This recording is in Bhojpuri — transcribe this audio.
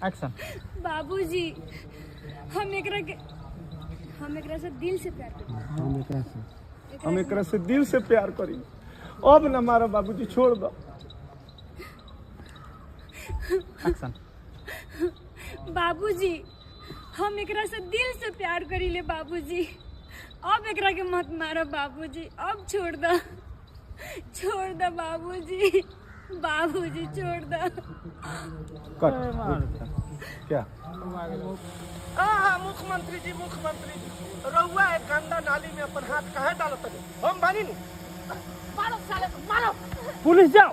एक्शन। बाबूजी हम एकरा से दिल से प्यार करी। हम एकरा से दिल से प्यार करी। अब न मारो बाबूजी, छोड़ दो। एक्शन। बाबूजी हम एकरा से दिल से प्यार करी ले बाबूजी। अब एकरा के मत मारो बाबूजी, अब छोड़ दो बाबूजी। बाबूजी छोड़ दो। क्या मुख्यमंत्री जी, रउआ एक गंदा नाली में अपन हाथ कहाँ डालत? हम बानी नु। मारो साले को, मारो। पुलिस जाओ।